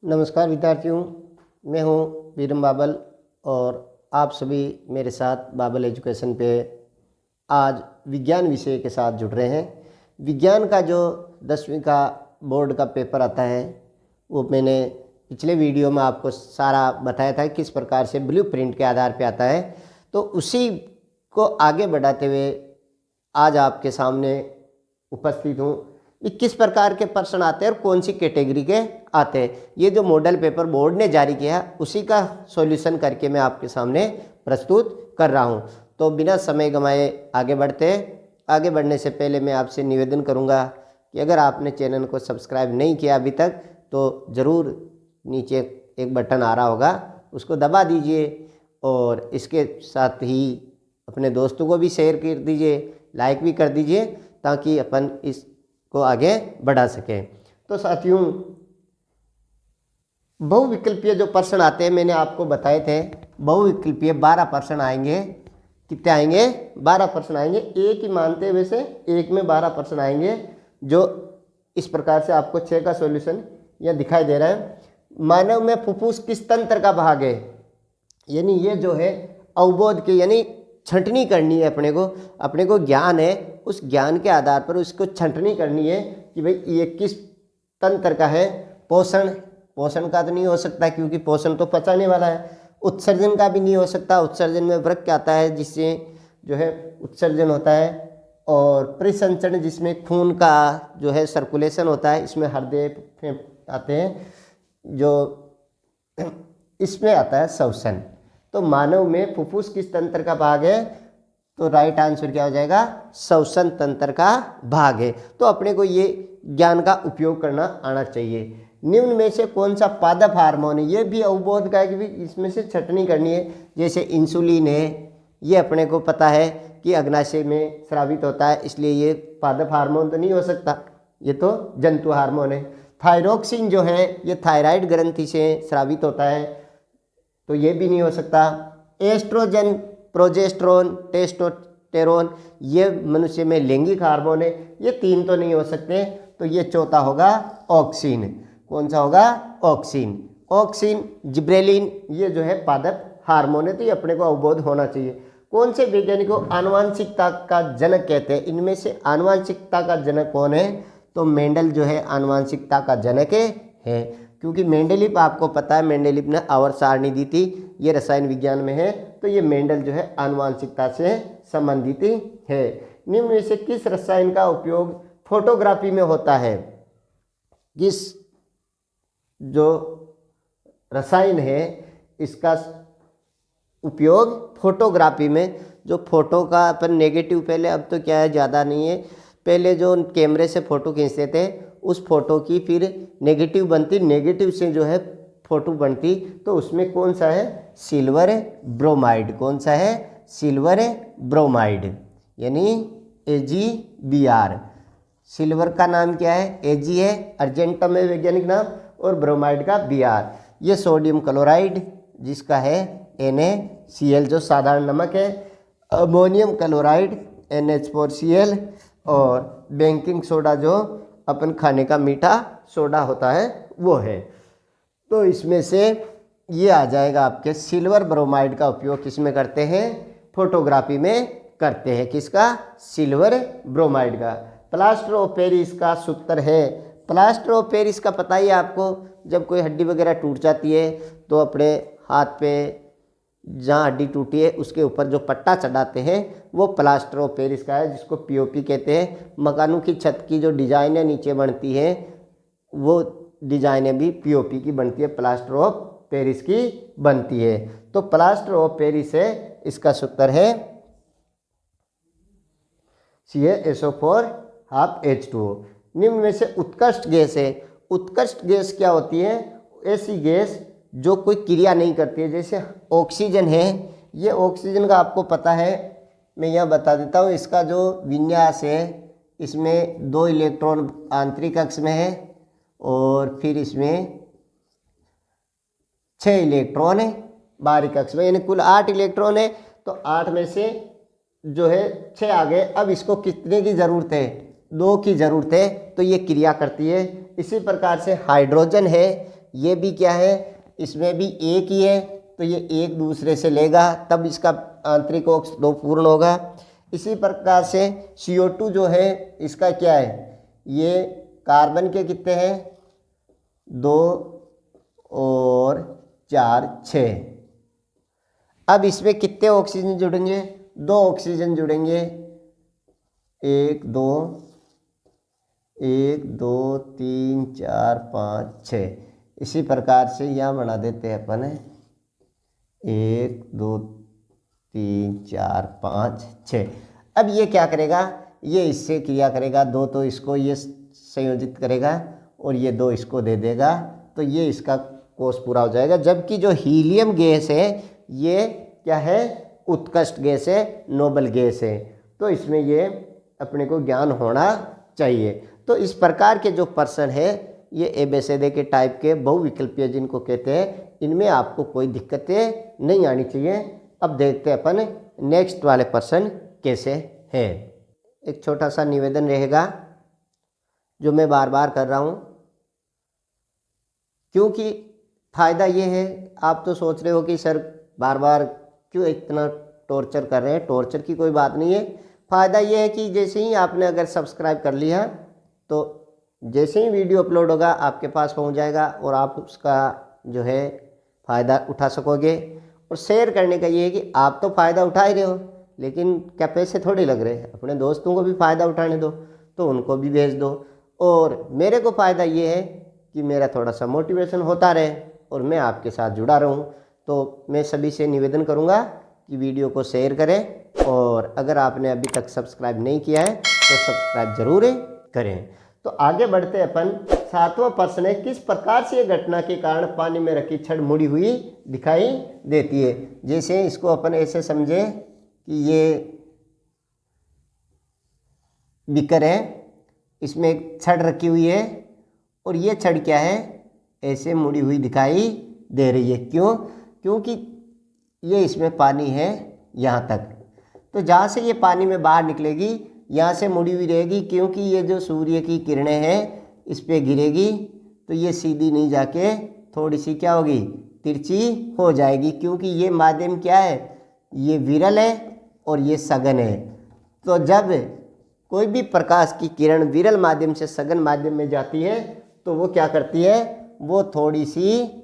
नमस्कार विद्यार्थियों, मैं हूं वीरम बाबल और आप सभी मेरे साथ बाबल एजुकेशन पे आज विज्ञान विषय के साथ जुड़ रहे हैं। विज्ञान का जो 10वीं का बोर्ड का पेपर आता है वो मैंने पिछले वीडियो में आपको सारा बताया था किस प्रकार से ब्लूप्रिंट के आधार पे आता है। तो उसी को आगे बढ़ाते हुए आज आपके सामने उपस्थित हूँ कि किस प्रकार के प्रश्न आते हैं और कौन सी कैटेगरी के आते हैं। ये जो मॉडल पेपर बोर्ड ने जारी किया उसी का सॉल्यूशन करके मैं आपके सामने प्रस्तुत कर रहा हूँ। तो बिना समय गंवाए आगे बढ़ते हैं। आगे बढ़ने से पहले मैं आपसे निवेदन करूँगा कि अगर आपने चैनल को सब्सक्राइब नहीं किया अभी तक तो ज़रूर नीचे एक बटन आ रहा होगा, उसको दबा दीजिए और इसके साथ ही अपने दोस्तों को भी शेयर कर दीजिए, लाइक भी कर दीजिए ताकि अपन इसको आगे बढ़ा सकें। तो साथियों, बहुविकल्पीय जो प्रश्न आते हैं मैंने आपको बताए थे, बहुविकल्पीय 12 प्रश्न आएंगे। कितने आएंगे? 12 प्रश्न आएंगे। एक ही मानते हुए से एक में 12 प्रश्न आएंगे, जो इस प्रकार से आपको 6 का सॉल्यूशन यह दिखाई दे रहा है। मानव में फुफ्फुस किस तंत्र का भाग है? यानी ये जो है अवबोध के, यानी छंटनी करनी है अपने को ज्ञान है, उस ज्ञान के आधार पर उसको छंटनी करनी है कि भाई ये किस तंत्र का है। पोषण का तो नहीं हो सकता क्योंकि पोषण तो पचाने वाला है। उत्सर्जन का भी नहीं हो सकता, उत्सर्जन में वृक्क आता है जिससे जो है उत्सर्जन होता है। और परिसंचरण जिसमें खून का जो है सर्कुलेशन होता है, इसमें हृदय आते हैं, जो इसमें आता है श्वसन। तो मानव में फुफ्फुस किस तंत्र का भाग है? तो राइट आंसर क्या हो जाएगा? श्वसन तंत्र का भाग है। तो अपने को ये ज्ञान का उपयोग करना आना चाहिए। निम्न में से कौन सा पादप हार्मोन है? ये भी अवबोध का है कि भी इसमें से छटनी करनी है। जैसे इंसुलिन है, ये अपने को पता है कि अग्नाशय में स्रावित होता है, इसलिए ये पादप हार्मोन तो नहीं हो सकता, ये तो जंतु हार्मोन है। थायरोक्सिन जो है ये थायराइड ग्रंथि से स्रावित होता है, तो ये भी नहीं हो सकता। एस्ट्रोजन, प्रोजेस्टेरोन, टेस्टोस्टेरोन ये मनुष्य में लैंगिक हार्मोन है, ये 3 तो नहीं हो सकते। तो ये चौथा होगा ऑक्सिन। कौन सा होगा? ऑक्सिन। ऑक्सिन, जिब्रेलिन ये जो है पादप हार्मोन है, तो ये अपने को अवबोध होना चाहिए। कौन से वैज्ञानिक को आनुवांशिकता का जनक कहते हैं? इनमें से आनुवांशिकता का जनक कौन है? तो मेंडल जो है आनुवांशिकता का जनक है, क्योंकि मेंडेलिव आपको पता है, मेंडेलिव ने आवर्त सारणी दी थी, ये रसायन विज्ञान में है। तो ये मेंडल जो है आनुवांशिकता से संबंधित है। निम्न में से किस रसायन का उपयोग फोटोग्राफी में होता है? किस जो रसायन है इसका उपयोग फोटोग्राफी में, जो फोटो का अपन नेगेटिव, पहले अब तो क्या है ज़्यादा नहीं है, पहले जो कैमरे से फ़ोटो खींचते थे उस फोटो की फिर नेगेटिव बनती, नेगेटिव से जो है फोटो बनती, तो उसमें कौन सा है? Silver bromide. कौन सा है? सिल्वर ब्रोमाइड, यानी AgBr। सिल्वर का नाम क्या है? Ag है, अर्जेंटम है वैज्ञानिक नाम, और ब्रोमाइड का Br। ये सोडियम क्लोराइड जिसका है NaCl जो साधारण नमक है, अमोनियम क्लोराइड NH4Cl, और बेकिंग सोडा जो अपन खाने का मीठा सोडा होता है वो है। तो इसमें से ये आ जाएगा आपके सिल्वर ब्रोमाइड का उपयोग किस में करते हैं? फोटोग्राफी में करते हैं। किसका? सिल्वर ब्रोमाइड का। प्लास्टर ऑफ पेरिस का सूत्र है। प्लास्टर ऑफ पेरिस का पता ही है आपको, जब कोई हड्डी वगैरह टूट जाती है तो अपने हाथ पे जहाँ हड्डी टूटी है उसके ऊपर जो पट्टा चढ़ाते हैं वो प्लास्टर ऑफ पेरिस का है, जिसको POP कहते हैं। मकानों की छत की जो डिजाइनें नीचे बनती है वो डिजाइनें भी POP की बनती है, प्लास्टर ऑफ पेरिस की बनती है। तो प्लास्टर ऑफ पेरिस है, इसका सूत्र है CaSO4 हाफ H2O। निम्न में से उत्कृष्ट गैस है। उत्कृष्ट गैस क्या होती है? ऐसी गैस जो कोई क्रिया नहीं करती है। जैसे ऑक्सीजन है, ये ऑक्सीजन का आपको पता है, मैं यह बता देता हूँ। इसका जो विन्यास है, इसमें 2 इलेक्ट्रॉन आंतरिक कक्ष में है और फिर इसमें 6 इलेक्ट्रॉन है बाहरी कक्ष में, यानी कुल 8 इलेक्ट्रॉन है। तो 8 में से जो है 6 आ गए। अब इसको कितने की ज़रूरत है? 2 की ज़रूरत है, तो ये क्रिया करती है। इसी प्रकार से हाइड्रोजन है, ये भी क्या है, इसमें भी एक ही है, तो ये एक दूसरे से लेगा तब इसका आंतरिक कक्ष 2 पूर्ण होगा। इसी प्रकार से CO2 जो है इसका क्या है, ये कार्बन के कितने हैं, 2 और 4 6। अब इसमें कितने ऑक्सीजन जुड़ेंगे, 2 ऑक्सीजन जुड़ेंगे, 1 2 1 2 3 4 5 6। इसी प्रकार से यहाँ बना देते हैं अपन 1 2 3 4 5 6। अब ये क्या करेगा, ये इससे क्रिया करेगा, 2 तो इसको ये संयोजित करेगा और ये 2 इसको दे देगा, तो ये इसका कोष पूरा हो जाएगा। जबकि जो हीलियम गैस है ये क्या है, उत्कृष्ट गैस है, नोबल गैस है, तो इसमें ये अपने को ज्ञान होना चाहिए। तो इस प्रकार के जो प्रश्न है ये एबीसीडी के टाइप के बहुविकल्पीय जिनको कहते हैं, इनमें आपको कोई दिक्कतें नहीं आनी चाहिए। अब देखते हैं अपन नेक्स्ट वाले प्रश्न कैसे है। एक छोटा सा निवेदन रहेगा जो मैं बार बार कर रहा हूँ, क्योंकि फ़ायदा ये है, आप तो सोच रहे हो कि सर बार बार क्यों इतना टॉर्चर कर रहे हैं। टॉर्चर की कोई बात नहीं है। फ़ायदा ये है कि जैसे ही आपने अगर सब्सक्राइब कर लिया तो जैसे ही वीडियो अपलोड होगा आपके पास पहुंच जाएगा और आप उसका जो है फ़ायदा उठा सकोगे। और शेयर करने का ये है कि आप तो फ़ायदा उठा ही रहे हो, लेकिन क्या पैसे थोड़े लग रहे हैं, अपने दोस्तों को भी फ़ायदा उठाने दो, तो उनको भी भेज दो। और मेरे को फ़ायदा ये है कि मेरा थोड़ा सा मोटिवेशन होता रहे और मैं आपके साथ जुड़ा रहूं। तो मैं सभी से निवेदन करूंगा कि वीडियो को शेयर करें, और अगर आपने अभी तक सब्सक्राइब नहीं किया है तो सब्सक्राइब जरूर करें। तो आगे बढ़ते हैं अपन। 7वां प्रश्न है, किस प्रकार से ये घटना के कारण पानी में रखी छड़ मुड़ी हुई दिखाई देती है। जैसे इसको अपन ऐसे समझे कि ये बीकर है, इसमें एक छड़ रखी हुई है और ये छड़ क्या है, ऐसे मुड़ी हुई दिखाई दे रही है। क्यों? क्योंकि ये इसमें पानी है यहाँ तक, तो जहाँ से ये पानी में बाहर निकलेगी यहाँ से मुड़ी हुई रहेगी, क्योंकि ये जो सूर्य की किरणें हैं इस पे गिरेगी तो ये सीधी नहीं जाके थोड़ी सी क्या होगी, तिरछी हो जाएगी। क्योंकि ये माध्यम क्या है, ये विरल है और ये सघन है। तो जब कोई भी प्रकाश की किरण विरल माध्यम से सघन माध्यम में जाती है तो वो क्या करती है, वो थोड़ी सी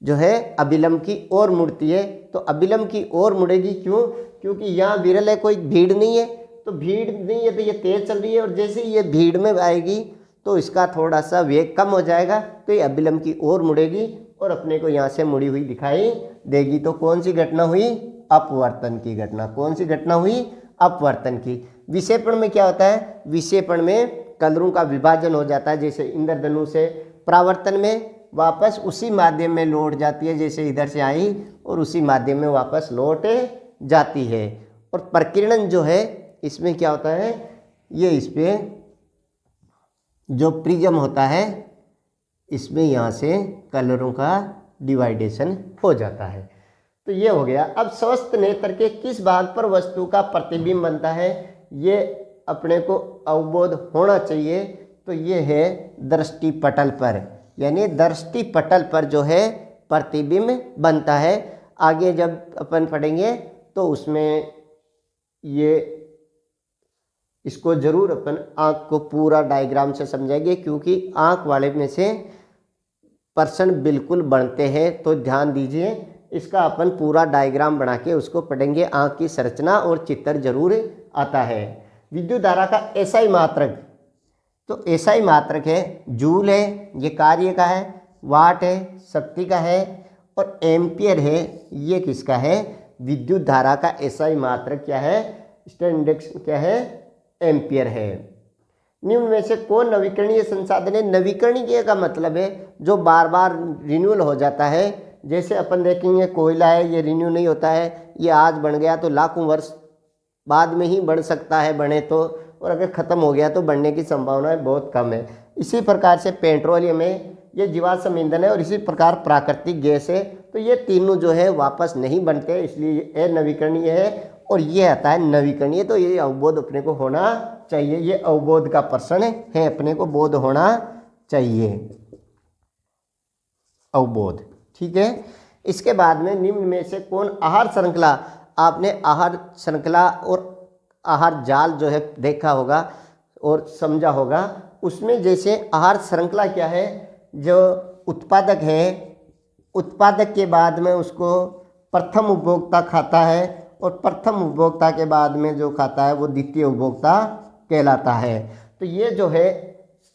जो है अभिलंब की ओर मुड़ती है। तो अभिलंब की ओर मुड़ेगी, क्यों? क्योंकि यहाँ विरल है, कोई भीड़ नहीं है, तो भीड़ नहीं है तो ये तेज चल रही है, और जैसे ही ये भीड़ में आएगी तो इसका थोड़ा सा वेग कम हो जाएगा, तो ये अभिलंब की ओर मुड़ेगी और अपने को यहाँ से मुड़ी हुई दिखाई देगी। तो कौन सी घटना हुई, अपवर्तन की घटना। कौन सी घटना हुई, अपवर्तन की। विक्षेपण में क्या होता है, विक्षेपण में कलरों का विभाजन हो जाता है, जैसे इंद्रधनुष से। परावर्तन में वापस उसी माध्यम में लौट जाती है, जैसे इधर से आई और उसी माध्यम में वापस लौट जाती है। और प्रकीर्णन जो है इसमें क्या होता है, ये इस पे जो प्रिज्म होता है इसमें यहाँ से कलरों का डिवाइडेशन हो जाता है। तो ये हो गया। अब स्वस्थ नेत्र के किस भाग पर वस्तु का प्रतिबिंब बनता है, ये अपने को अवबोध होना चाहिए। तो ये है दृष्टि पटल पर, यानी दृष्टि पटल पर जो है प्रतिबिंब बनता है। आगे जब अपन पढ़ेंगे तो उसमें ये इसको जरूर अपन आँख को पूरा डायग्राम से समझेंगे, क्योंकि आँख वाले में से प्रश्न बिल्कुल बनते हैं। तो ध्यान दीजिए, इसका अपन पूरा डायग्राम बना के उसको पढ़ेंगे। आँख की संरचना और चित्र जरूर आता है। विद्युत धारा का एसआई मात्रक, तो एसआई मात्रक है, जूल है, ये कार्य का है, वाट है, शक्ति का है, और एम्पियर है, ये किसका है, विद्युत धारा का एसआई मात्रक क्या है, स्टैंडर्ड क्या है, एम्पियर है। निम्न में से कौन नवीकरणीय संसाधन है। नवीकरणीय का मतलब है जो बार बार रिन्यूअल हो जाता है। जैसे अपन देखेंगे कोयला है, ये रिन्यू नहीं होता है, ये आज बन गया तो लाखों वर्ष बाद में ही बढ़ सकता है, बने तो, और अगर ख़त्म हो गया तो बढ़ने की संभावना बहुत कम है। इसी प्रकार से पेट्रोलियम है, ये जीवाश्म ईंधन है, और इसी प्रकार प्राकृतिक गैस है। तो ये तीनों जो है वापस नहीं बनते, इसलिए ये नवीकरणीय है। और ये आता है नवीकरणीय, तो ये अवबोध अपने को होना चाहिए। ये अवबोध का प्रश्न है, अपने को बोध होना चाहिए, अवबोध। ठीक है। इसके बाद में निम्न में से कौन आहार श्रृंखला, आपने आहार श्रृंखला और आहार जाल जो है देखा होगा और समझा होगा। उसमें जैसे आहार श्रृंखला क्या है, जो उत्पादक है, उत्पादक के बाद में उसको प्रथम उपभोक्ता खाता है और प्रथम उपभोक्ता के बाद में जो खाता है वो द्वितीय उपभोक्ता कहलाता है। तो ये जो है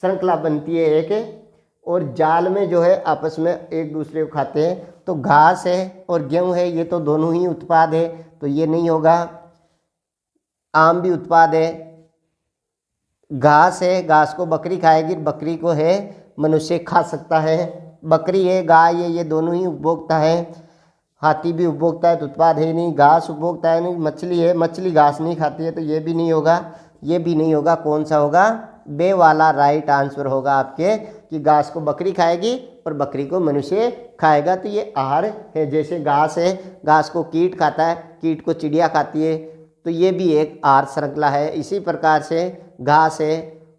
श्रृंखला बनती है एक। और जाल में जो है आपस में एक दूसरे को खाते हैं। तो घास है और गेहूं है, ये तो दोनों ही उत्पाद है, तो ये नहीं होगा। आम भी उत्पाद है। घास है, घास को बकरी खाएगी, बकरी को है मनुष्य खा सकता है। बकरी है, गाय है, ये दोनों ही उपभोक्ता है। हाथी भी उपभोक्ता है तो उत्पाद है ही नहीं। घास उपभोक्ता है नहीं। मछली है, मछली घास नहीं खाती है, तो ये भी नहीं होगा, ये भी नहीं होगा। कौन सा होगा? बे वाला राइट आंसर होगा आपके, कि घास को बकरी खाएगी और बकरी को मनुष्य खाएगा। तो ये आहार है। जैसे घास है, घास को कीट खाता है, कीट को चिड़िया खाती है, तो ये भी एक आहार श्रृंखला है। इसी प्रकार से घास है,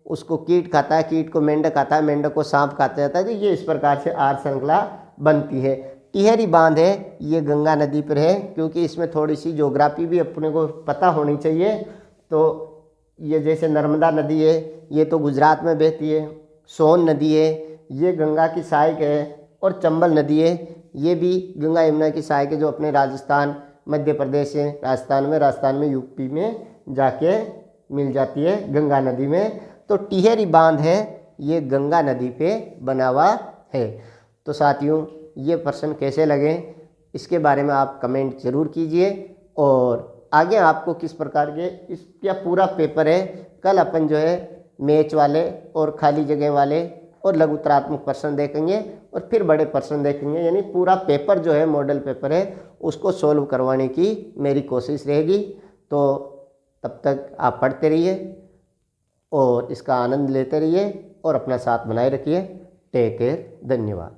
उसको कीट खाता है, कीट को मेंढक खाता है, मेंढक को सांप खाता जाता है। तो ये इस प्रकार से आहार श्रृंखला बनती है। टिहरी बांध है, ये गंगा नदी पर है, क्योंकि इसमें थोड़ी सी ज्योग्राफी भी अपने को पता होनी चाहिए। तो ये जैसे नर्मदा नदी है, ये तो गुजरात में बहती है। सोन नदी है, ये गंगा की सहायक है। और चंबल नदी है, ये भी गंगा यमुना की सहायक है, जो अपने राजस्थान, मध्य प्रदेश है, राजस्थान में यूपी में जाके मिल जाती है गंगा नदी में। तो टिहरी बांध है, ये गंगा नदी पे बना हुआ है। तो साथियों, ये प्रश्न कैसे लगे इसके बारे में आप कमेंट जरूर कीजिए। और आगे आपको किस प्रकार के इसका पूरा पेपर है, कल अपन जो है मैच वाले और खाली जगह वाले और लघुतरात्मक प्रश्न देखेंगे और फिर बड़े प्रश्न देखेंगे। यानी पूरा पेपर जो है, मॉडल पेपर है, उसको सोल्व करवाने की मेरी कोशिश रहेगी। तो तब तक आप पढ़ते रहिए और इसका आनंद लेते रहिए और अपना साथ बनाए रखिए। Take care. धन्यवाद।